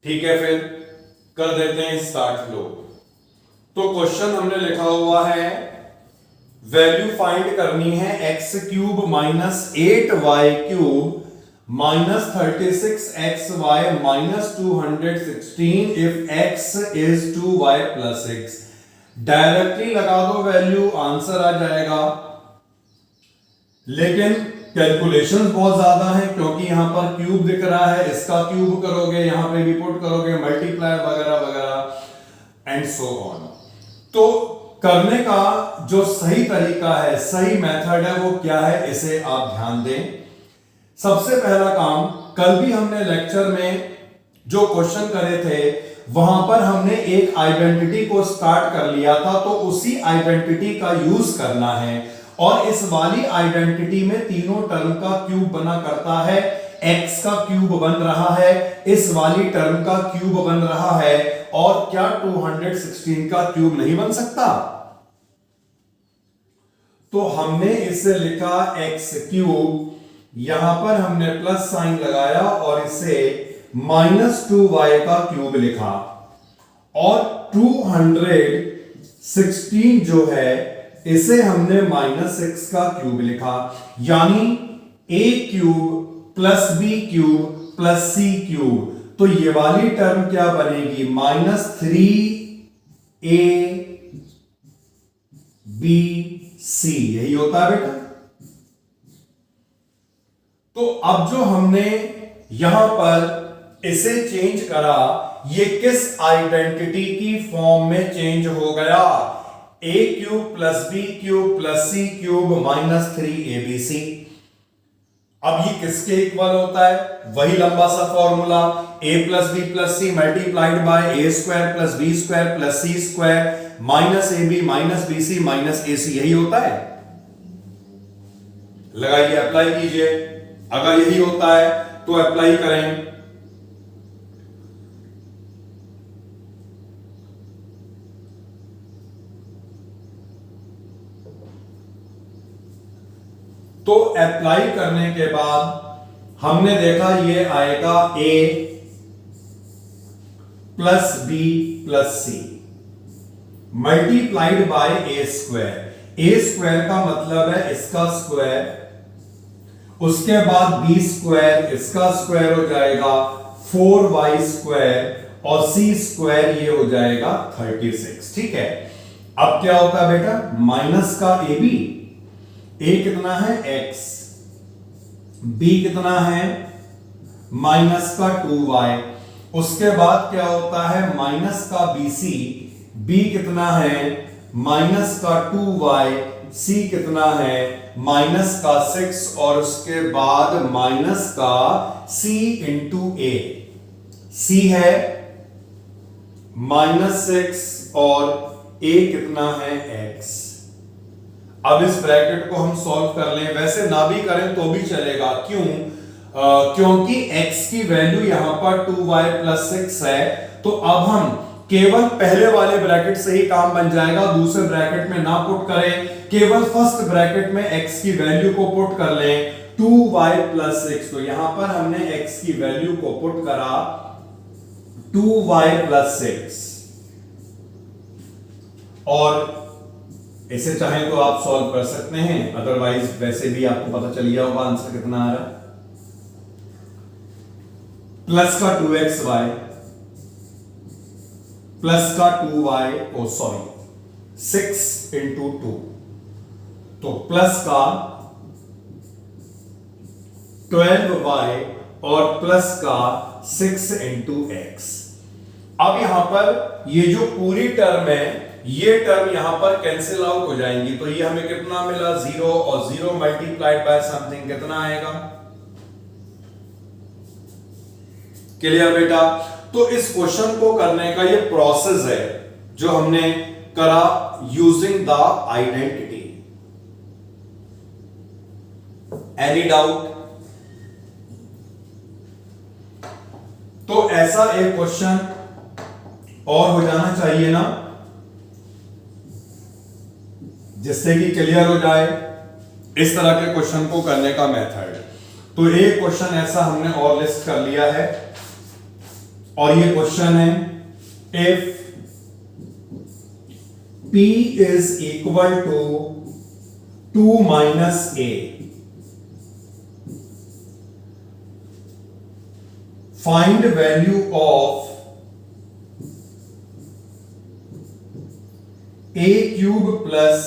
ठीक है, फिर कर देते हैं स्टार्ट लो। तो क्वेश्चन हमने लिखा हुआ है वैल्यू फाइंड करनी है x cube minus 8y cube minus 36xy minus 216 if x is 2y plus 6। Directly लगा दो वैल्यू, आंसर आ जाएगा। लेकिन कैलकुलेशंस बहुत ज्यादा है क्योंकि यहां पर क्यूब दिख रहा है, इसका क्यूब करोगे, यहां पे भी पुट करोगे, मल्टीप्लाई वगैरह वगैरह एंड सो ऑन। तो करने का जो सही तरीका है, सही मेथड है, वो क्या है, इसे आप ध्यान दें। सबसे पहला काम, कल भी हमने लेक्चर में जो क्वेश्चन करे थे वहां पर हमने एक आइडेंटिटी को स्टार्ट कर लिया था, तो उसी आइडेंटिटी का यूज करना है। और इस वाली आइडेंटिटी में तीनों टर्म का क्यूब बना करता है। x का क्यूब बन रहा है, इस वाली टर्म का क्यूब बन रहा है, और क्या 216 का क्यूब नहीं बन सकता? तो हमने इसे लिखा x क्यूब, यहां पर हमने प्लस साइन लगाया और इसे माइनस 2y का क्यूब लिखा, और 216 जो है इसे हमने माइनस 6 का क्यूब लिखा, यानी a cube plus B cube plus C cube. तो ये वाली टर्म क्या बनेगी, माइनस 3abc, यही होता है बेटा। तो अब जो हमने यहां पर इसे चेंज करा, ये किस आइडेंटिटी की फॉर्म में चेंज हो गया, a cube plus B cube plus C cube minus 3abc। अब ये किसके इक्वल होता है, वही लंबा सा formula, a plus B plus C multiplied by A square plus B square plus C square minus A B minus B C minus A C, यही होता है। लगाइए, अप्लाई कीजिए। अगर यही होता है तो अप्लाई करें। तो अप्लाई करने के बाद हमने देखा ये आएगा a plus B plus C multiplied by A square. A square का मतलब है इसका स्क्वायर, उसके बाद बी स्क्वायर, इसका स्क्वायर हो जाएगा 4y स्क्वायर, और सी स्क्वायर ये हो जाएगा 36। ठीक है, अब क्या होता है बेटा, माइनस का ए बी, ए कितना है x, b कितना है माइनस का 2y, उसके बाद क्या होता है माइनस का bc, b कितना है माइनस का 2y, c कितना है माइनस का 6, और उसके बाद माइनस का c इंटू a, c है माइनस 6 और a कितना है x। अब इस ब्रैकेट को हम सॉल्व कर लें, वैसे ना भी करें तो भी चलेगा, क्यों? क्योंकि x की वैल्यू यहां पर 2y प्लस 6 है, तो अब हम केवल पहले वाले ब्रैकेट से ही काम बन जाएगा, दूसरे ब्रैकेट में ना पुट करें, केवल फर्स्ट ब्रैकेट में x की वैल्यू को पुट कर लें 2y प्लस 6। तो यहां पर हमने x की वैल्यू को पुट करा 2y प्लस 6, और इसे चाहे तो आप सॉल्व कर सकते हैं, अदरवाइज वैसे भी आपको पता चल गया होगा आंसर कितना आ रहा है। प्लस का 2xy प्लस का 2y, ओ सॉरी 6 इंटू 2, तो प्लस का 12y और प्लस का 6 इंटू x। अब यहां पर ये जो पूरी टर्म है, ये टर्म यहां पर कैंसिल आउट हो जाएंगी, तो ये हमें कितना मिला 0, और 0 मल्टीप्लाइड बाय समथिंग कितना आएगा, क्लियर बेटा। तो इस क्वेश्चन को करने का ये प्रोसेस है जो हमने करा using the identity. Any doubt? तो ऐसा एक क्वेश्चन और हो जाना चाहिए ना, जिससे कि क्लियर हो जाए इस तरह के क्वेश्चन को करने का मेथड। तो एक क्वेश्चन ऐसा हमने और लिस्ट कर लिया है, और ये क्वेश्चन है, if P is equal to 2 minus a, find value of a cube plus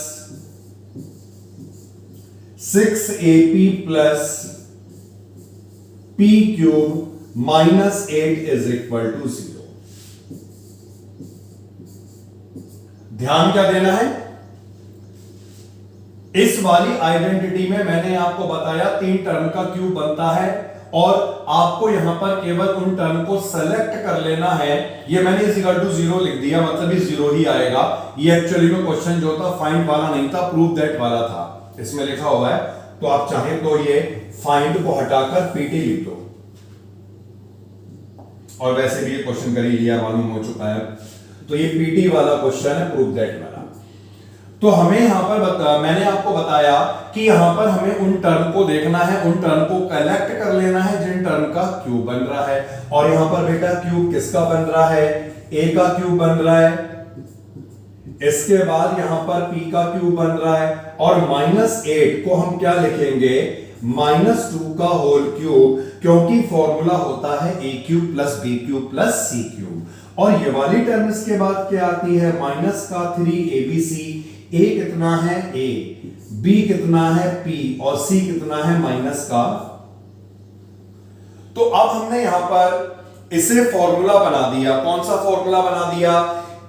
6ab plus p cube minus 8 is equal to 0। ध्यान क्या देना है, इस वाली आइडेंटिटी में मैंने आपको बताया 3 टर्म का क्यूब बनता है और आपको यहां पर केवल उन टर्म को सेलेक्ट कर लेना है। ये मैंने इज इक्वल टू 0 लिख दिया, मतलब ये 0 ही आएगा। ये एक्चुअली में क्वेश्चन जो था फाइंड वाला नहीं था, प्रूव दैट वाला था, इसमें लिखा हुआ है। तो आप चाहें तो ये फाइंड को हटाकर पीटी लिख दो, और वैसे भी ये क्वेश्चन कर ही लिया, मालूम हो चुका है। तो ये पीटी वाला क्वेश्चन है, प्रूव दैट वाला। तो हमें यहां पर मैंने आपको बताया कि यहां पर हमें उन टर्म को देखना है, उन टर्म को कलेक्ट कर लेना है जिन टर्म का क्यूब बन रहा है। और यहां पर बेटा क्यूब किसका बन रहा है, a का क्यूब बन रहा है, इसके बाद यहां पर p का क्यूब बन रहा है, और -8 को हम क्या लिखेंगे, -2 का होल क्यूब, क्योंकि फॉर्मूला होता है a cube plus b cube plus c cube. और ये वाली टर्म इसके बाद क्या आती है, -3abc। a कितना है a, b कितना है p, और c कितना है -का। तो अब हमने यहां पर इसे फॉर्मूला बना दिया। कौन सा फॉर्मूला बना दिया,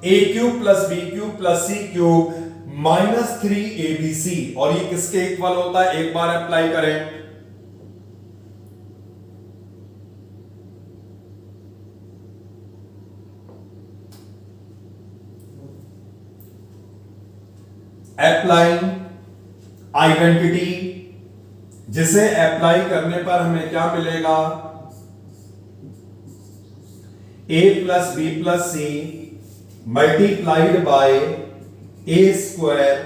a cube plus b cube plus c cube -3abc। और ये किसके इक्वल होता है, एक बार अप्लाई करें। अप्लाइंग आइडेंटिटी, जिसे अप्लाई करने पर हमें क्या मिलेगा, a plus B plus C multiplied by a square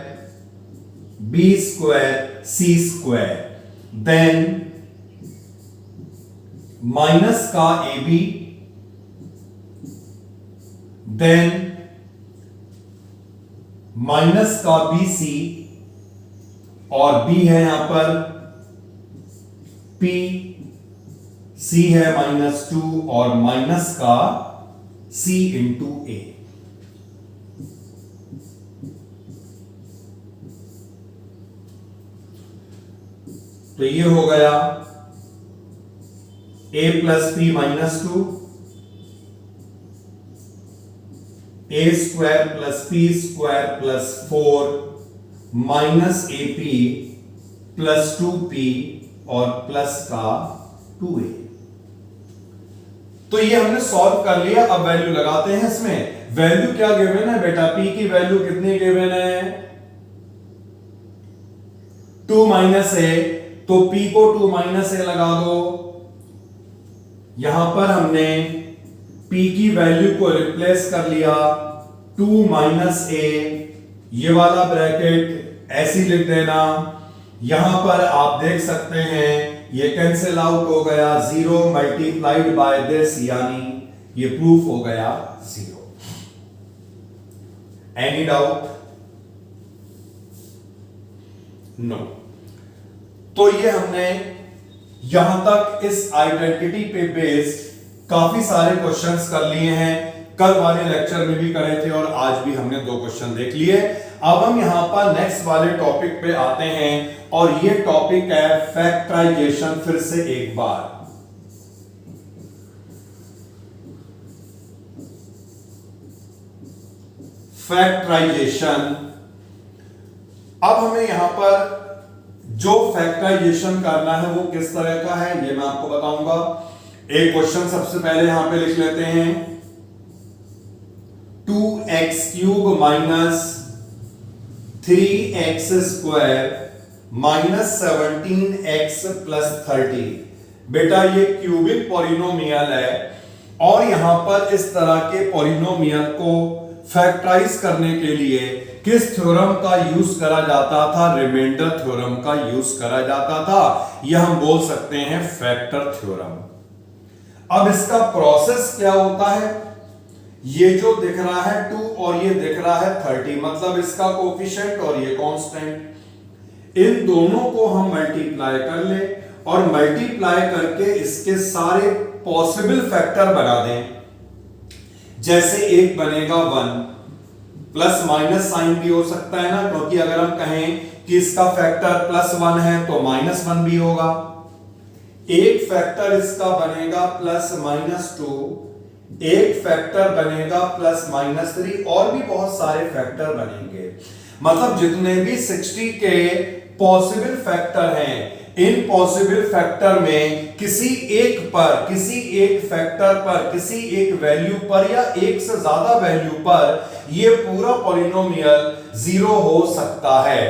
b square c square, then minus का ab, देन माइनस का BC, और B है यहां पर P, C है -2, और माइनस का C इंटू A। तो ये हो गया a plus p -2, a square plus p square plus 4 minus AP plus 2p और प्लस का 2a। तो ये हमने सॉल्व कर लिया। अब वैल्यू लगाते हैं इसमें। वैल्यू क्या गिवन है बेटा, p की वैल्यू कितनी गिवन है, 2 माइनस a, तो p को 2 माइनस a लगा दो। यहां पर हमने p की वैल्यू को रिप्लेस कर लिया, 2 माइनस a, ये वाला ब्रैकेट ऐसी लिख देना। यहां पर आप देख सकते हैं ये कैंसिल आउट हो गया, 0 मल्टीप्लाइड बाय दिस, यानी ये प्रूफ हो गया 0। Any doubt? नो। तो ये हमने यहां तक इस आइडेंटिटी पे बेस्ड काफी सारे क्वेश्चंस कर लिए हैं। कल वाले लेक्चर में भी करे थे और आज भी हमने 2 क्वेश्चन देख लिए। अब हम यहां पर नेक्स्ट वाले टॉपिक पे आते हैं और ये टॉपिक है फैक्टराइजेशन। फिर से एक बार, फैक्टराइजेशन। अब हमें यहां पर जो फैक्टराइजेशन करना है वो किस तरह का है ये मैं आपको बताऊंगा। एक क्वेश्चन सबसे पहले यहां पे लिख लेते हैं, 2x³ minus 3x square minus 17x plus 30। बेटा ये क्यूबिक पॉलिनोमियल है और यहां पर इस तरह के पॉलिनोमियल को फैक्टराइज करने के लिए किस थ्योरम का यूज करा जाता था, रिमाइंडर थ्योरम का यूज करा जाता था। यह हम बोल सकते हैं फैक्टर थ्योरम। अब इसका प्रोसेस क्या होता है, ये जो दिख रहा है 2 और ये दिख रहा है 30, मतलब इसका कोफिशिएंट और ये कांस्टेंट, इन दोनों को हम मल्टीप्लाई कर ले और मल्टीप्लाई करके इसके सारे पॉसिबल फैक्टर बना दें। जैसे एक बनेगा 1, प्लस माइनस साइन भी हो सकता है ना, क्योंकि अगर हम कहें कि इसका फैक्टर +1 है तो -1 भी होगा। एक फैक्टर इसका बनेगा +-2, एक फैक्टर बनेगा +-3, और भी बहुत सारे फैक्टर बनेंगे। मतलब जितने भी 60 के पॉसिबल फैक्टर हैं, इन पॉसिबल फैक्टर में किसी एक फैक्टर पर, किसी एक वैल्यू पर या एक से ज्यादा वैल्यू पर ये पूरा पॉलिनोमियल 0 हो सकता है।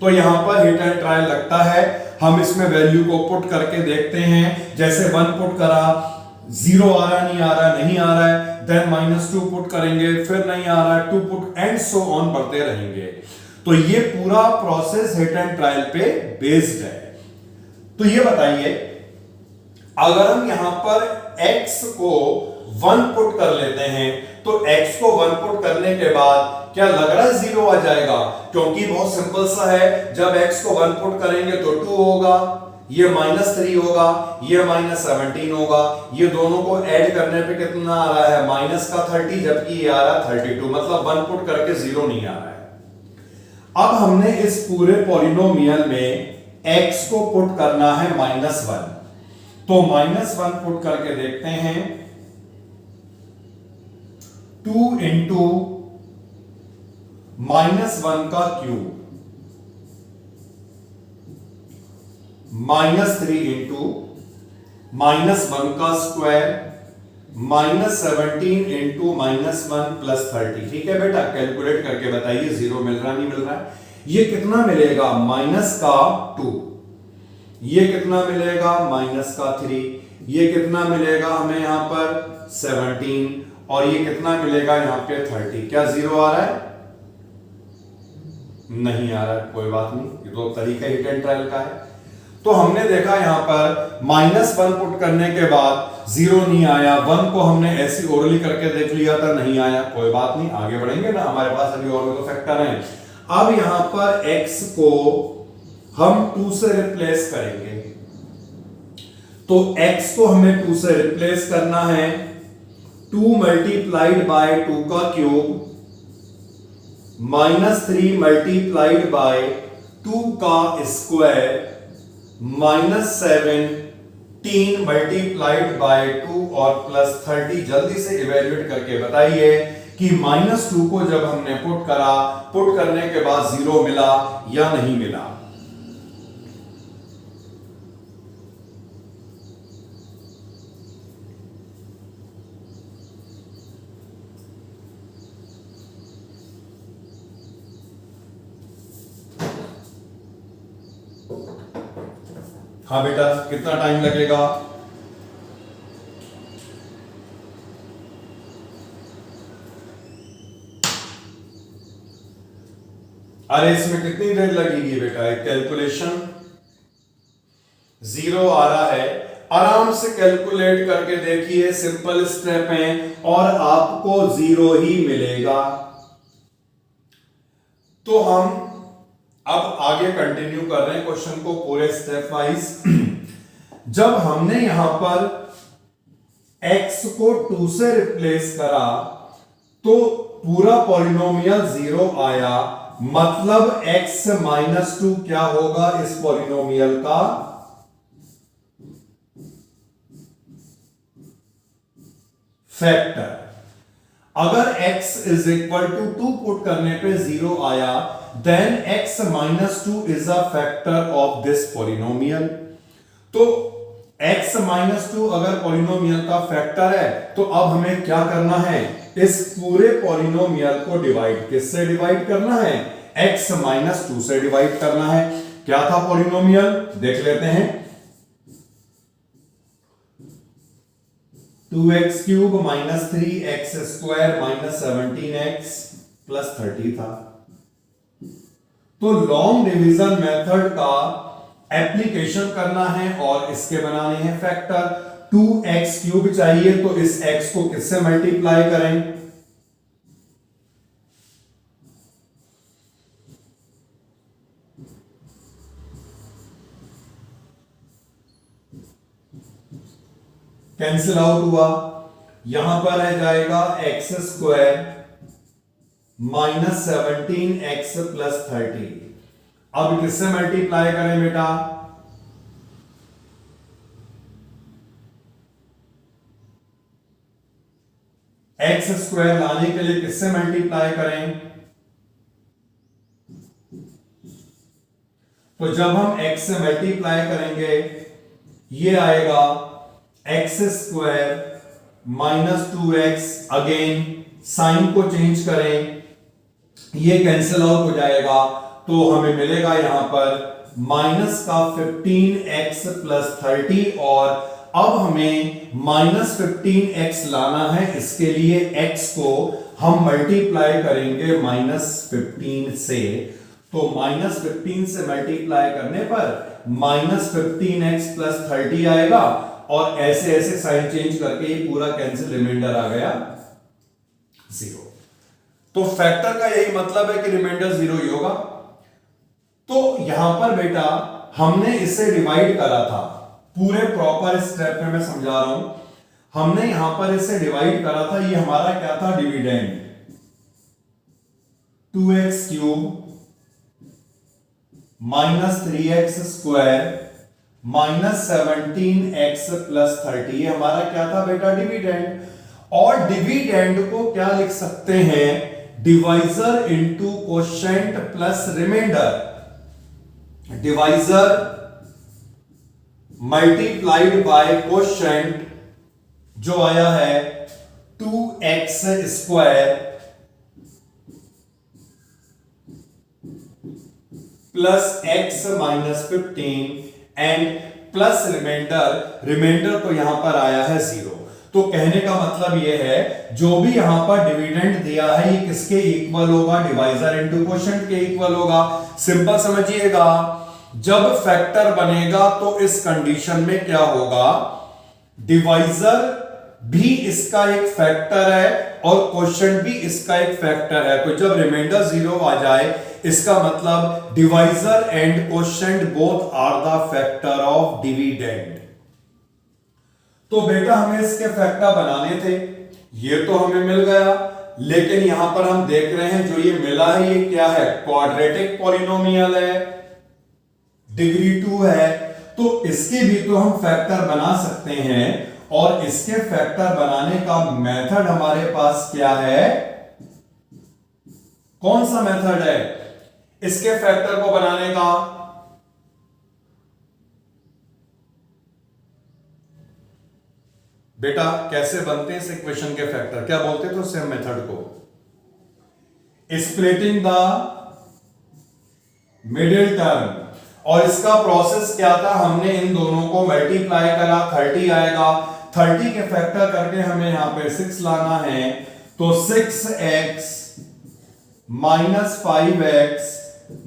तो यहां पर हिट एंड ट्रायल लगता है, हम इसमें वैल्यू को पुट करके देखते हैं। जैसे 1 पुट करा, 0 आ रहा, नहीं आ रहा, नहीं आ रहा है, देन -2 पुट करेंगे, फिर नहीं आ रहा है, 2 पुट, एंड सो ऑन बढ़ते रहेंगे। तो ये पूरा प्रोसेस हिट एंड ट्रायल पे बेस्ड है। तो ये बताइए, अगर हम यहां पर x को 1 पुट कर लेते हैं तो x को 1 पुट करने के बाद क्या लग रहा है 0 आ जाएगा? क्योंकि बहुत सिंपल सा है, जब x को 1 पुट करेंगे तो 2 होगा, ये -3 होगा, ये -17 होगा, ये दोनों को ऐड करने पे कितना आ रहा है -30, जबकि ये आ रहा है 32, मतलब 1 पुट करके 0 नहीं आ रहा है। अब हमने इस पूरे पॉलिनोमियल में x को पुट करना है -1, तो -1 पुट करके देखते हैं। 2 इंटू -1 का क्यूब, -3 इंटू -1 का स्क्वायर, -17 इंटू -1 प्लस 30। ठीक है बेटा, कैलकुलेट करके बताइए 0 मिल रहा नहीं मिल रहा है। ये कितना मिलेगा? -2, ये कितना मिलेगा? -3, ये कितना मिलेगा हमें यहां पर 17, और ये कितना मिलेगा यहां पे 30। क्या 0 आ रहा है? नहीं आ रहा है, कोई बात नहीं, ये तो तरीका हिट एंड ट्रायल का है। तो हमने देखा यहां पर -1 पुट करने के बाद 0 नहीं आया, 1 को हमने ऐसी ओरली करके देख लिया था, नहीं आया, कोई बात नहीं, आगे बढ़ेंगे ना, हमारे पास अभी और भी तो फैक्टर हैं। अब यहां पर x को हम 2 से रिप्लेस करेंगे, तो x को हमें 2 से रिप्लेस करना है। 2 मल्टीप्लाइड बाय 2 का क्यूब, -3 मल्टीप्लाइड बाय 2 का स्क्वायर, -17 मल्टीप्लाइड बाय 2 और +30। जल्दी से इवेल्युएट करके बताइए कि -2 को जब हमने पुट करा, पुट करने के बाद 0 मिला या नहीं मिला? हाँ बेटा, कितना टाइम लगेगा? अरे इसमें कितनी देर लगेगी बेटा? एक कैलकुलेशन 0 आ रहा है, आराम से कैलकुलेट करके देखिए, सिंपल स्टेप है और आपको 0 ही मिलेगा। तो हम अब आगे कंटिन्यू कर रहे हैं क्वेश्चन को पूरे स्टेप वाइज। जब हमने यहां पर x को 2 से रिप्लेस करा तो पूरा पॉलिनोमियल 0 आया, मतलब x -2 क्या होगा इस पॉलिनोमियल का? फैक्टर। अगर x is equal to 2 put करने पे 0 आया, then x -2 is a factor of this polynomial. तो x -2 अगर पॉलिनोमियल का फैक्टर है तो अब हमें क्या करना है? इस पूरे पॉलिनोमियल को डिवाइड किससे डिवाइड करना है? x -2 से डिवाइड करना है। क्या था पॉलिनोमियल? देख लेते हैं। 2x³ - 3x² - 17x + 30 था। तो लॉन्ग डिवीजन मेथड का एप्लीकेशन करना है और इसके बनाने हैं फैक्टर। 2x³ चाहिए, तो इस x को किससे मल्टीप्लाई करें? कैंसिल आउट हुआ, यहां पर रह जाएगा x² माइनस 17x प्लस 30। अब किससे मल्टीप्लाई करें बेटा? x² लाने के लिए किससे मल्टीप्लाई करें? तो जब हम x से मल्टीप्लाई करेंगे ये आएगा x² minus 2x, again sine को चेंज करें, ये कैंसिल आउट हो जाएगा, तो हमें मिलेगा यहां पर माइनस का 15x प्लस 30, और अब हमें माइनस 15x लाना है। इसके लिए x को हम मल्टीप्लाई करेंगे माइनस 15 से, तो माइनस 15 से मल्टीप्लाई करने पर माइनस 15x प्लस 30 आएगा, और ऐसे ऐसे साइन चेंज करके ये पूरा कैंसिल, रिमाइंडर आ गया 0। तो फैक्टर का यही मतलब है कि रिमाइंडर 0 ही होगा। तो यहां पर बेटा हमने इसे डिवाइड करा था, पूरे प्रॉपर स्टेप में मैं समझा रहा हूं, हमने यहां पर इसे डिवाइड करा था। ये हमारा क्या था? Dividend 2x³ minus 3x² minus 17x plus 30, ये हमारा क्या था बेटा? डिविडेंड। और डिविडेंड को क्या लिख सकते हैं? Divisor into quotient plus reminder. Divisor multiplied by quotient जो आया है 2x² plus x minus 15 and plus reminder तो यहां पर आया है 0। तो कहने का मतलब यह है जो भी यहां पर डिविडेंड दिया है ये किसके इक्वल होगा? डिवाइजर इनटू कोशेंट के इक्वल होगा। सिंपल समझिएगा, जब फैक्टर बनेगा तो इस कंडीशन में क्या होगा? डिवाइजर भी इसका एक फैक्टर है और कोशेंट भी इसका एक फैक्टर है। तो जब रिमाइंडर 0 आ जाए इसका मतलब divisor and quotient both are the factor of dividend. तो बेटा हमें इसके फैक्टर बनाने थे, ये तो हमें मिल गया, लेकिन यहां पर हम देख रहे हैं जो ये मिला है ये क्या है? क्वाड्रेटिक पॉलिनोमियल है, डिग्री 2 है, तो इसके भी तो हम फैक्टर बना सकते हैं। और इसके फैक्टर बनाने का मेथड हमारे पास क्या है? कौन सा मेथड है इसके फैक्टर को बनाने का? बेटा कैसे बनते हैं इस इक्वेशन के फैक्टर? क्या बोलते थे उस मेथड को? Splitting the middle term. और इसका प्रोसेस क्या था? हमने इन दोनों को मल्टीप्लाई करा, 30 आएगा, 30 के फैक्टर करके हमें यहां पे 6 लाना है, तो 6x minus 5x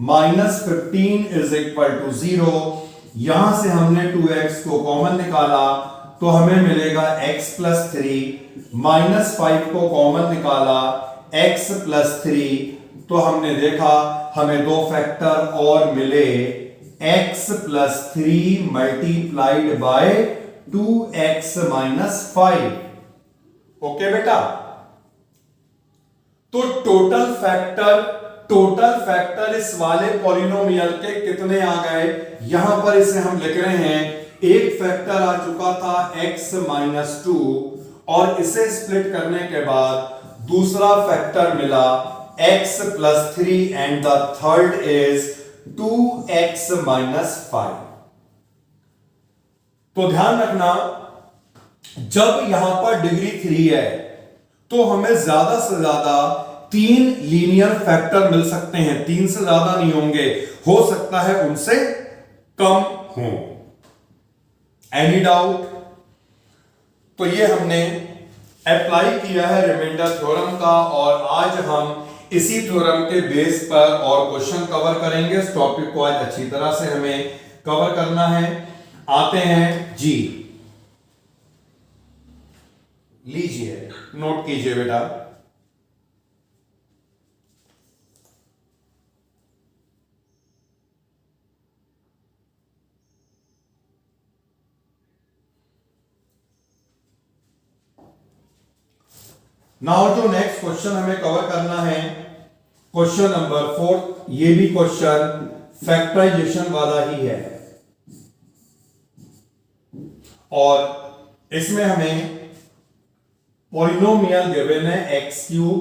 minus 15 is equal to 0। यहां से हमने 2x को कॉमन निकाला तो हमें मिलेगा x प्लस 3, माइनस 5 को कॉमन निकाला x प्लस 3, तो हमने देखा हमें दो फैक्टर और मिले, x plus 3 multiplied by 2x minus 5। Okay बेटा, तो टोटल फैक्टर इस वाले पॉलिनोमियल के कितने आ गए? यहां पर इसे हम लिख रहे हैं, एक फैक्टर आ चुका था x माइनस 2 और इसे स्प्लिट करने के बाद दूसरा फैक्टर मिला x plus 3 and the third is 2x minus 5। तो ध्यान रखना, जब यहां पर डिग्री 3 है तो हमें ज्यादा से ज्यादा 3 लीनियर फैक्टर मिल सकते हैं, 3 से ज्यादा नहीं होंगे, हो सकता है उनसे कम हो। Any doubt? तो ये हमने अप्लाई किया है रिमाइंडर थ्योरम का, और आज हम इसी थ्योरम के बेस पर और क्वेश्चन कवर करेंगे। इस टॉपिक को आज अच्छी तरह से हमें कवर करना है। आते हैं जी, लीजिए, नोट कीजिए बेटा। नाउ जो नेक्स्ट क्वेश्चन हमें कवर करना है, क्वेश्चन नंबर 4, ये भी क्वेश्चन फैक्टराइजेशन वाला ही है और इसमें हमें पॉलिनोमियल गिवन है x cube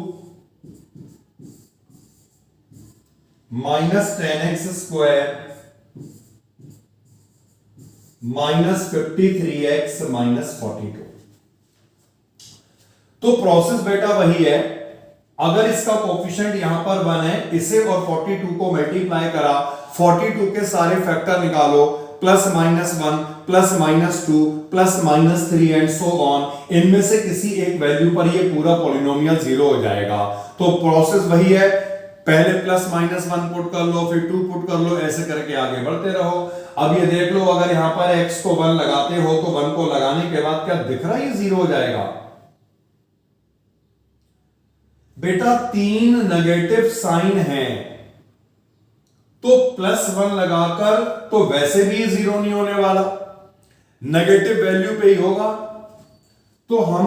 minus 10x² minus 53x minus 42। तो प्रोसेस बेटा वही है, अगर इसका कोफिशिएंट यहां पर 1 है, इसे और 42 को मल्टीप्लाई करा, 42 के सारे फैक्टर निकालो, plus minus 1 plus minus 2 plus minus 3 and so on, इनमें से किसी एक वैल्यू पर ये पूरा पॉलिनोमियल 0 हो जाएगा। तो प्रोसेस वही है, पहले प्लस माइनस 1 पुट कर लो, फिर 2 पुट कर लो, ऐसे करके आगे बढ़ते रहो। अब ये देख लो, अगर यहां पर x को 1 लगाते हो तो 1 को लगाने के बाद क्या दिख रहा है, ये 0 हो जाएगा। बेटा 3 नेगेटिव साइन है तो प्लस 1 लगाकर तो वैसे भी ये 0 नहीं होने वाला, नेगेटिव वैल्यू पे ही होगा। तो हम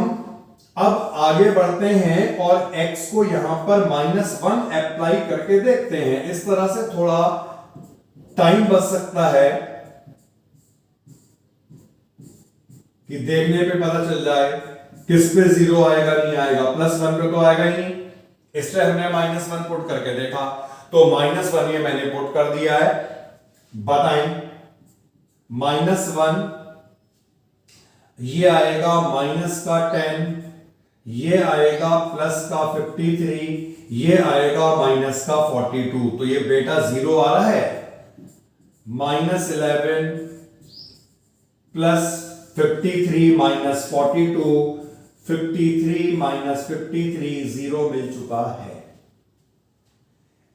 अब आगे बढ़ते हैं और x को यहां पर -1 अप्लाई करके देखते हैं। इस तरह से थोड़ा टाइम बच सकता है कि देखने पे पता चल जाए किस पे 0 आएगा नहीं आएगा, प्लस 1 पे तो आएगा ही नहीं, इसलिए हमने -1 पुट करके देखा। तो -1 ये मैंने पुट कर दिया है, बताएं -1 ये आएगा माइनस का 10, ये आएगा प्लस का 53, ये आएगा माइनस का 42। तो ये बेटा 0 आ रहा है, -11 प्लस 53 माइनस 42, 53 माइनस 53 0 मिल चुका है।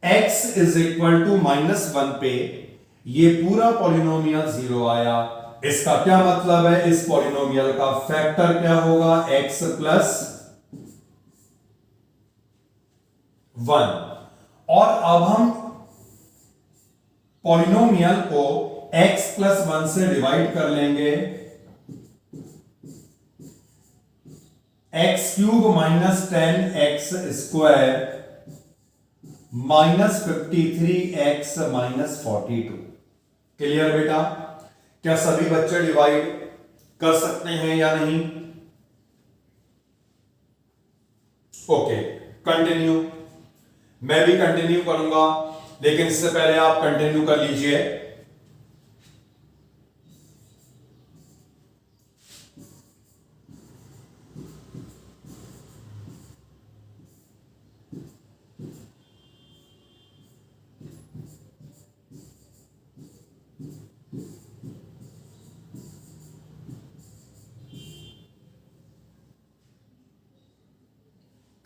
x इज इक्वल टू -1 पे ये पूरा पॉलिनोमियल 0 आया। इसका क्या मतलब है, इस पॉलिनोमियल का फैक्टर क्या होगा, x प्लस 1। और अब हम पॉलिनोमियल को x प्लस 1 से डिवाइड कर लेंगे, x cube minus 10x² minus 53x minus 42। Clear बेटा, क्या सभी बच्चे डिवाइड कर सकते हैं या नहीं? Okay, continue. मैं भी कंटिन्यू करूंगा, लेकिन इससे पहले आप कंटिन्यू कर लीजिए।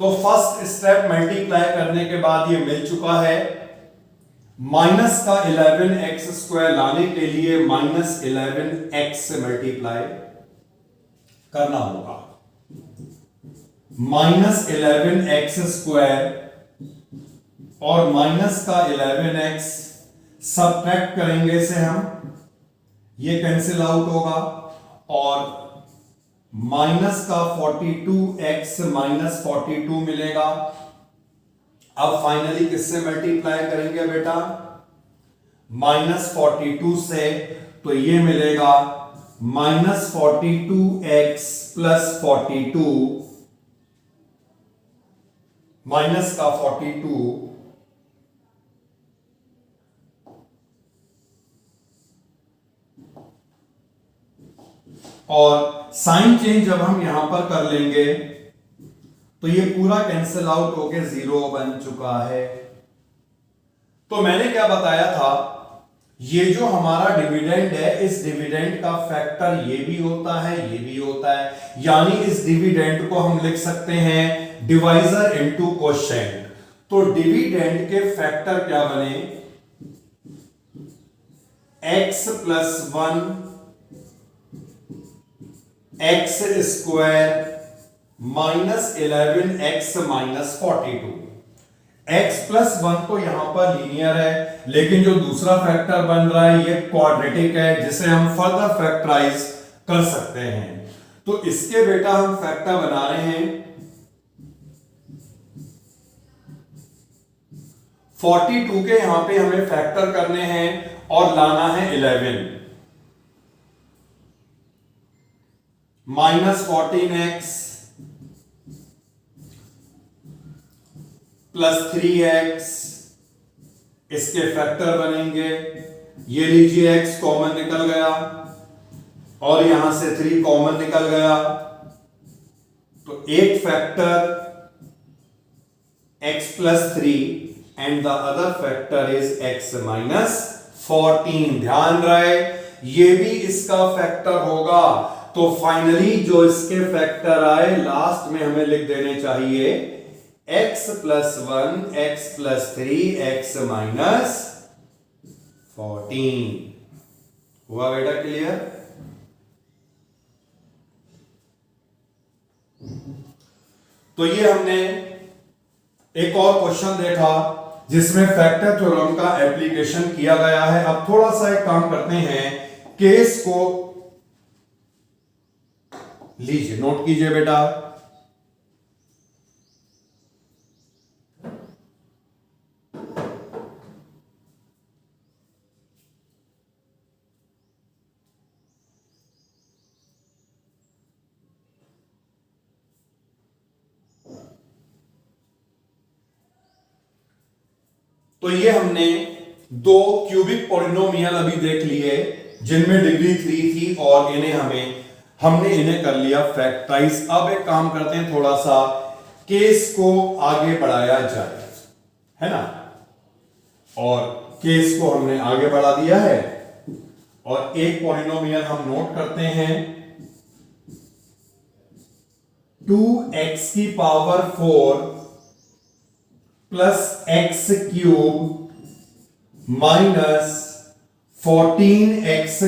तो फर्स्ट स्टेप मल्टीप्लाई करने के बाद ये मिल चुका है। माइनस का 11x² लाने के लिए -11x से मल्टीप्लाई करना होगा। -11x² और माइनस का 11x सब्ट्रैक्ट करेंगे से हम, ये कैंसिल आउट होगा, और माइनस का 42x माइनस 42 मिलेगा। अब फाइनली किससे मल्टीप्लाई करेंगे बेटा, -42 से, तो ये मिलेगा -42x प्लस 42 माइनस का 42 और साइन चेंज जब हम यहां पर कर लेंगे तो ये पूरा कैंसिल आउट होके 0 बन चुका है। तो मैंने क्या बताया था, ये जो हमारा डिविडेंड है, इस डिविडेंड का फैक्टर ये भी होता है, ये भी होता है, यानी इस डिविडेंड को हम लिख सकते हैं डिवाइजर इनटू कोशेंट। तो डिविडेंड के फैक्टर क्या बने, x plus 1 x² -11x-42। x plus 1 तो यहां पर लीनियर है, लेकिन जो दूसरा फैक्टर बन रहा है ये क्वाड्रेटिक है, जिसे हम फर्दर फैक्टराइज कर सकते हैं। तो इसके बेटा हम फैक्टर बना रहे हैं 42 के, यहां पे हमें फैक्टर करने हैं और लाना है 11 -14x +3x, इसके फैक्टर बनेंगे। ये लीजिए x कॉमन निकल गया और यहां से 3 कॉमन निकल गया, तो एक factor x +3 and the other factor is x -14। ध्यान रहे ये भी इसका फैक्टर होगा, तो फाइनली जो इसके फैक्टर आए लास्ट में हमें लिख देने चाहिए x +1 x +3 x -14। हुआ बेटा क्लियर? तो ये हमने एक और क्वेश्चन देखा जिसमें फैक्टर थ्योरम का एप्लीकेशन किया गया है। अब थोड़ा सा एक काम करते हैं, केस को लीजिए, नोट कीजिए बेटा। तो ये हमने दो क्यूबिक पॉलिनोमियल अभी देख लिए जिनमें डिग्री 3 थी और हमने इन्हें कर लिया फैक्टराइज। अब एक काम करते हैं, थोड़ा सा केस को आगे बढ़ाया जाए, है ना। और केस को हमने आगे बढ़ा दिया है और एक पॉलिनोमियल हम नोट करते हैं 2x⁴ +x³ -14x²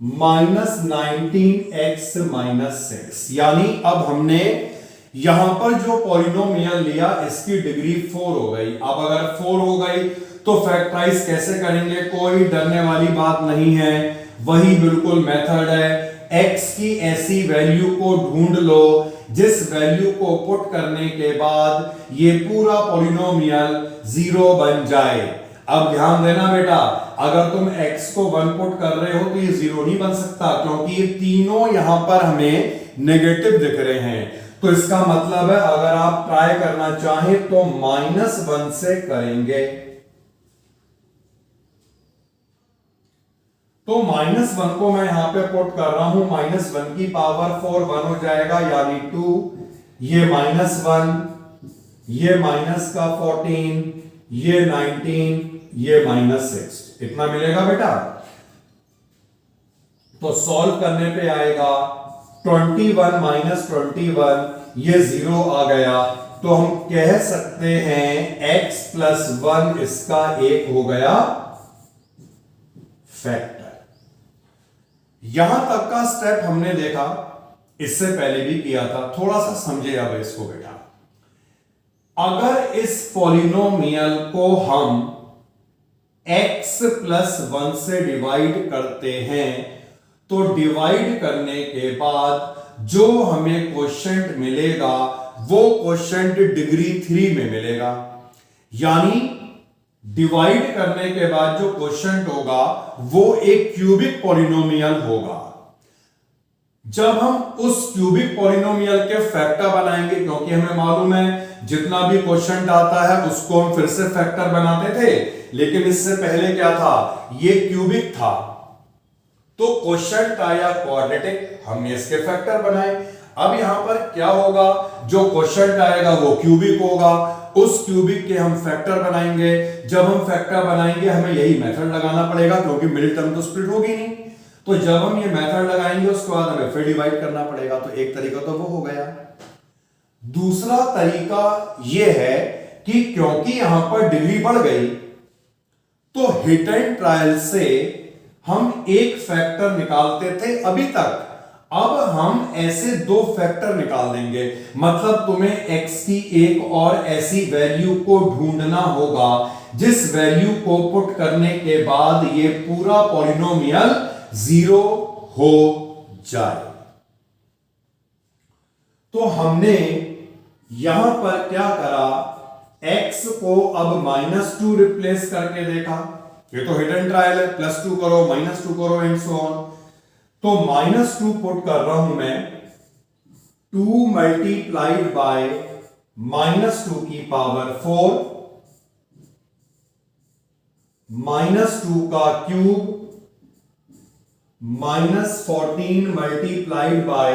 -19x-6। यानी अब हमने यहां पर जो पॉलिनोमियल लिया इसकी डिग्री 4 हो गई। अब अगर 4 हो गई तो फैक्टराइज कैसे करेंगे, कोई डरने वाली बात नहीं है, वही बिल्कुल मेथड है। x की ऐसी वैल्यू को ढूंढ लो जिस वैल्यू को पुट करने के बाद ये पूरा पॉलिनोमियल 0 बन जाए। अब ध्यान देना बेटा, अगर तुम x को 1 पुट कर रहे हो तो ये 0 नहीं बन सकता, क्योंकि ये तीनों यहां पर हमें नेगेटिव दिख रहे हैं। तो इसका मतलब है अगर आप ट्राई करना चाहें तो -1 से करेंगे, तो -1 को मैं यहां पे पुट कर रहा हूं, -1⁴ 1 हो जाएगा, यानी 2, ये -1, ये -14, ये 19, ये -6, इतना मिलेगा बेटा। तो सॉल्व करने पे आएगा 21 -21, ये 0 आ गया। तो हम कह सकते हैं x +1 इसका एक हो गया फैक्टर। यहां तक का स्टेप हमने देखा, इससे पहले भी किया था, थोड़ा सा समझे अब इसको बेटा। अगर इस पॉलिनोमियल को हम x +1 से डिवाइड करते हैं तो डिवाइड करने के बाद जो हमें क्वोशिएंट मिलेगा वो क्वोशिएंट डिग्री 3 में मिलेगा। यानी डिवाइड करने के बाद जो क्वोशिएंट होगा वो एक क्यूबिक पॉलिनोमियल होगा। जब हम उस क्यूबिक पॉलिनोमियल के फैक्टर बनाएंगे, क्योंकि हमें मालूम है जितना भी क्वोशिएंट आता है उसको हम फिर से फैक्टर बनाते थे, लेकिन इससे पहले क्या था, ये क्यूबिक था, तो क्वोशिएंट आया क्वाड्रेटिक, हमने इसके फैक्टर बनाए। अब यहां पर क्या होगा, जो क्वोशिएंट आएगा वो क्यूबिक होगा, उस क्यूबिक के हम फैक्टर बनाएंगे। जब हम फैक्टर बनाएंगे हमें यही मेथड लगाना पड़ेगा, क्योंकि मिडिल टर्म तो स्प्लिट होगी नहीं। तो जब हम ये मेथड लगाएंगे उसके बाद हमें फिर डिवाइड करना पड़ेगा। तो एक तरीका तो वो हो गया। दूसरा तरीका ये है कि क्योंकि यहां पर डिग्री बढ़ गई तो हिट एंड ट्रायल से हम एक फैक्टर निकालते थे अभी तक। अब हम ऐसे दो फैक्टर निकाल देंगे, मतलब तुम्हें x की एक और ऐसी वैल्यू को ढूंढना होगा जिस वैल्यू को पुट करने के बाद ये पूरा पॉलिनोमियल 0 हो जाए। तो हमने यहां पर क्या करा, x को अब -2 रिप्लेस करके देखा, ये तो हिडन ट्रायल है, +2 करो, -2 करो एंड सो ऑन। तो -2 पुट कर रहा हूं मैं, 2 मल्टीप्लाइड बाय -2 की पावर 4, -2 का क्यूब, -14 मल्टीप्लाइड बाय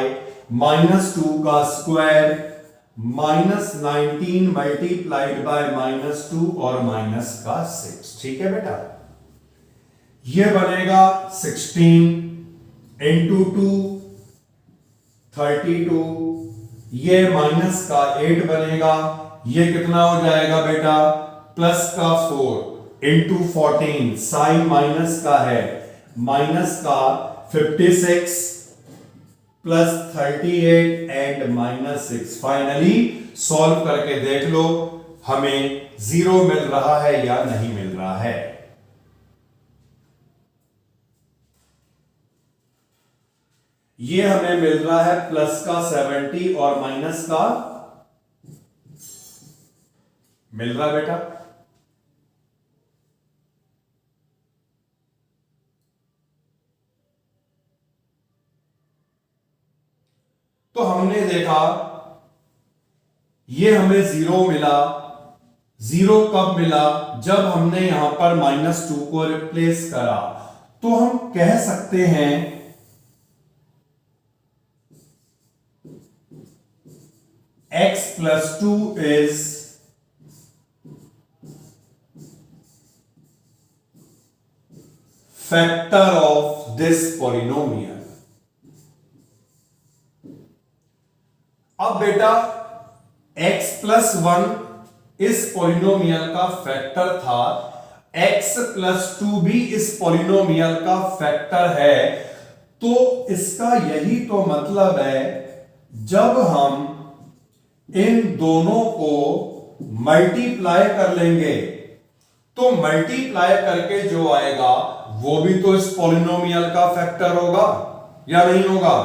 -2 का स्क्वायर, -19 मल्टीप्लाइड बाय -2 और -6। ठीक है बेटा, यह बनेगा 16 इंटू 2 32, ये माइनस का 8 बनेगा, ये कितना हो जाएगा बेटा, प्लस का 4 इंटू 14, साइन माइनस का है, माइनस का 56 प्लस 38 एंड -6। फाइनली सॉल्व करके देख लो हमें 0 मिल रहा है या नहीं मिल रहा है। ये हमें मिल रहा है प्लस का 70 और माइनस का मिल रहा है बेटा। तो हमने देखा ये हमें 0 मिला। 0 कब मिला, जब हमने यहां पर -2 को रिप्लेस करा। तो हम कह सकते हैं x plus 2 is factor of this polynomial। अब बेटा x plus 1 इस पॉलिनोमियल का फैक्टर था, x plus 2 भी इस पॉलिनोमियल का फैक्टर है। तो इसका यही तो मतलब है, जब हम इन दोनों को मल्टीप्लाई कर लेंगे तो मल्टीप्लाई करके जो आएगा वो भी तो इस पॉलिनोमियल का फैक्टर होगा या नहीं होगा।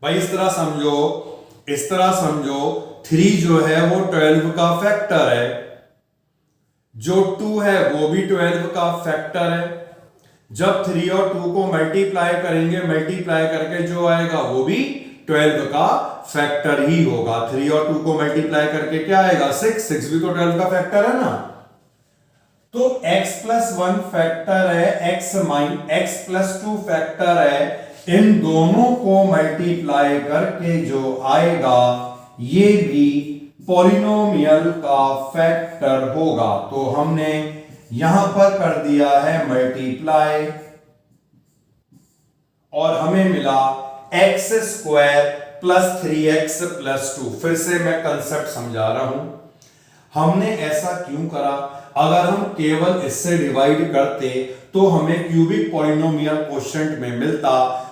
भाई इस तरह समझो, इस तरह समझो, 3 जो है वो 12 का फैक्टर है, जो 2 है वो भी 12 का फैक्टर है। जब 3 और 2 को मल्टीप्लाई करेंगे, मल्टीप्लाई करके जो आएगा वो भी 12 का फैक्टर ही होगा। 3 और 2 को मल्टीप्लाई करके क्या आएगा, 6 भी तो 12 का फैक्टर है ना। तो x plus 1 फैक्टर है, x plus 2 फैक्टर है। इन दोनों को मल्टीप्लाई करके जो आएगा ये भी पॉलिनोमियल का फैक्टर होगा। तो हमने यहां पर कर दिया है मल्टीप्लाई और हमें मिला x square plus 3x plus 2। फिर से मैं कंसेप्ट समझा रहा हूं, हमने ऐसा क्यों करा। अगर हम केवल इससे डिवाइड करते तो हमें क्यूबिक पॉलिनोमियल कोशेंट में मिलता,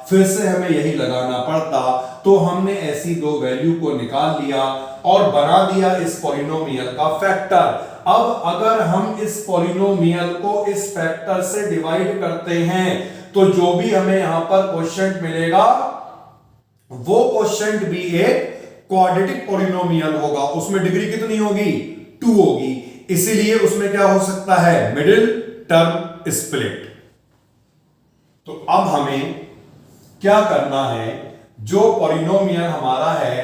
फिर से हमें यही लगाना पड़ता। तो हमने ऐसी दो वैल्यू को निकाल लिया और बना दिया इस पॉलिनोमियल का फैक्टर। अब अगर हम इस पॉलिनोमियल को इस फैक्टर से डिवाइड करते हैं तो जो भी हमें यहां पर कोशेंट मिलेगा वो कोशेंट भी एक क्वाड्रेटिक पॉलिनोमियल होगा। उसमें डिग्री कितनी होगी, 2 होगी। इसीलिए उसमें क्या हो सकता है, मिडिल टर्म स्प्लिट। तो अब हमें क्या करना है, जो पॉलिनोमियल हमारा है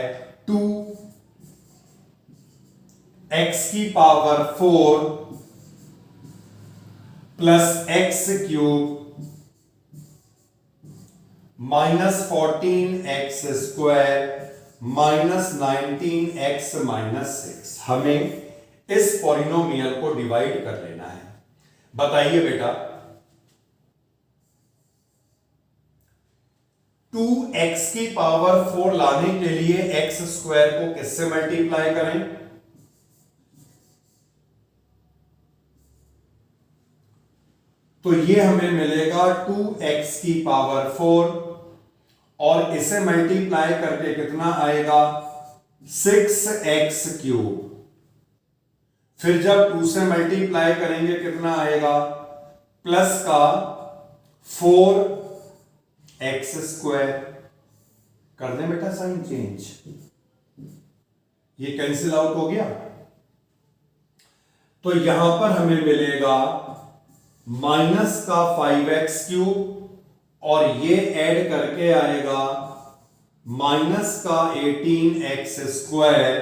2x की power 4 plus x cube -14x square -19x -6, हमें इस पॉलिनोमियल को डिवाइड कर लेना है। बताइए बेटा, 2x की पावर 4 लाने के लिए x स्क्वायर को किससे मल्टीप्लाई करें, तो ये हमें मिलेगा 2x की पावर 4 और इसे मल्टीप्लाई करके कितना आएगा 6x क्यूब। फिर जब 2 से मल्टीप्लाई करेंगे कितना आएगा प्लस का 4x स्क्वायर। कर दें बेटा साइन चेंज, ये कैंसिल आउट हो गया। तो यहां पर हमें मिलेगा माइनस का 5x क्यूब और ये ऐड करके आएगा माइनस का 18x square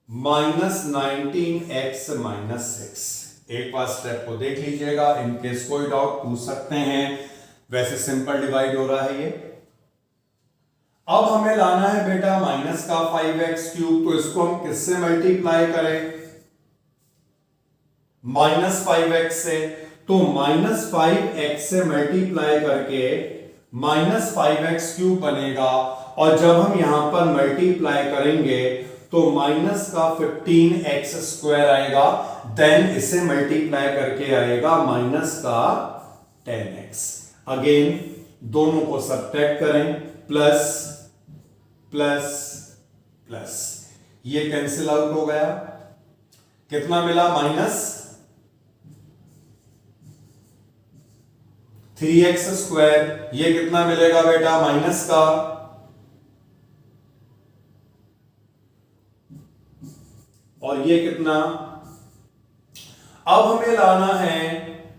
minus 19x minus 6। एक बार स्टेप को देख लीजिएगा, इनकेस कोई डाउट पूछ सकते हैं। वैसे सिंपल डिवाइड हो रहा है ये। अब हमें लाना है बेटा माइनस का 5x क्यूब, तो इसको हम किससे मल्टीप्लाई करें माइनस 5x से। तो माइनस 5x से मल्टीप्लाई करके माइनस 5x क्यूब बनेगा और जब हम यहां पर मल्टीप्लाई करेंगे तो माइनस का 15x स्क्वायर आएगा, देन इसे मल्टीप्लाई करके आएगा माइनस का 10x। अगेन दोनों को सब्ट्रैक्ट करें, प्लस प्लस प्लस, ये कैंसिल आउट हो गया। कितना मिला माइनस 3x स्क्वायर। ये कितना मिलेगा बेटा माइनस का और ये कितना। अब हमें लाना है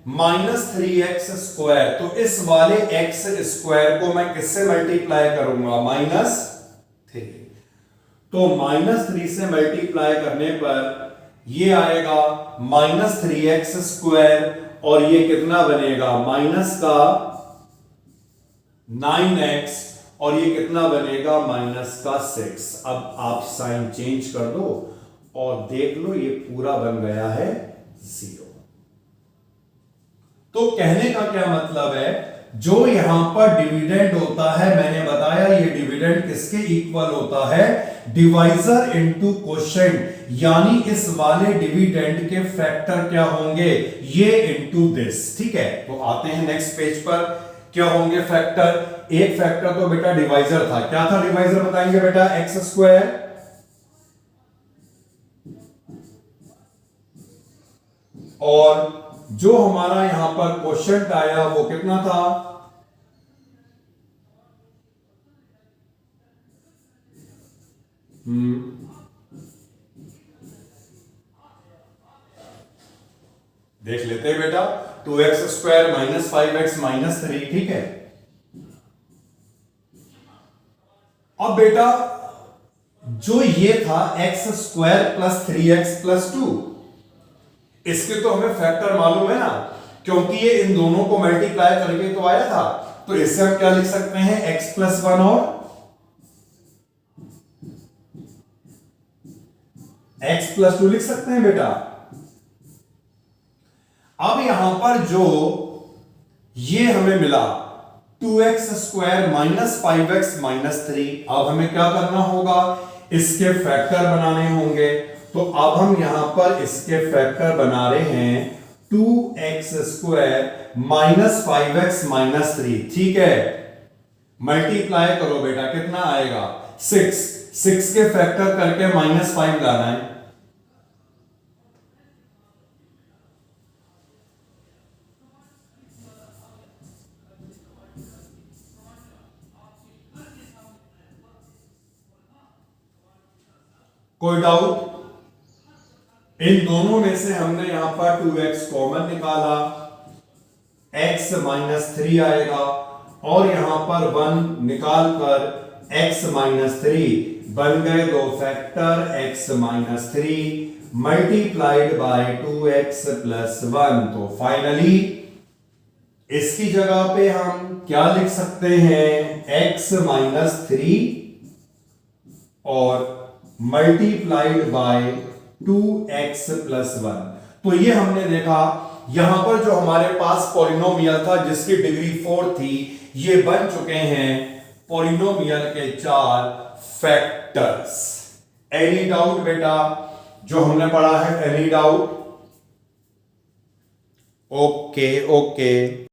माइनस 3x स्क्वायर, तो इस वाले x स्क्वायर को मैं किससे मल्टीप्लाई करूंगा माइनस 3। तो माइनस 3 से मल्टीप्लाई करने पर ये आएगा माइनस 3x स्क्वायर और ये कितना बनेगा माइनस का 9x और ये कितना बनेगा माइनस का 6। अब आप साइन चेंज कर दो और देख लो ये पूरा बन गया है 0। तो कहने का क्या मतलब है, जो यहां पर डिविडेंड होता है, मैंने बताया ये डिविडेंड किसके इक्वल होता है डिवाइजर इनटू क्वोशिएंट, यानी इस वाले डिविडेंड के फैक्टर क्या होंगे ये इनटू दिस। ठीक है, तो आते हैं नेक्स्ट पेज पर। क्या होंगे फैक्टर। एक फैक्टर तो बेटा डिवाइजर था, क्या था डिवाइजर बताएंगे बेटा एक्स स्क्वायर और जो हमारा यहां पर क्वोशिएंट आया वो कितना था देख लेते हैं बेटा 2x square minus 5x minus 3। ठीक है, अब बेटा जो ये था x square plus 3x plus 2, इसके तो हमें फैक्टर मालूम है ना, क्योंकि ये इन दोनों को मल्टीप्लाई करके तो आया था। तो इससे हम क्या लिख सकते हैं x प्लस 1 और x प्लस 2 लिख सकते हैं बेटा। अब यहां पर जो ये हमें मिला 2x square minus 5x minus 3, अब हमें क्या करना होगा इसके फैक्टर बनाने होंगे। तो अब हम यहां पर इसके फैक्टर बना रहे हैं 2x square minus 5x minus 3। ठीक है, मल्टीप्लाई करो बेटा, कितना आएगा 6 के फैक्टर करके माइनस 5 लाना है। कोई डाउट। इन दोनों में से हमने यहां पर 2x कॉमन निकाला, x माइनस 3 आएगा और यहां पर 1 निकाल कर x माइनस 3 बन गए दो factor x minus 3 multiplied by 2x plus 1। तो फाइनली इसकी जगह पे हम क्या लिख सकते हैं x माइनस 3 और मल्टीप्लाइड बाय 2x प्लस 1। तो ये हमने देखा यहां पर जो हमारे पास पॉलिनोमियल था जिसकी डिग्री 4 थी, ये बन चुके हैं पॉलिनोमियल के 4 फैक्टर्स। एनी डाउट बेटा जो हमने पढ़ा है, एनी डाउट? Okay okay.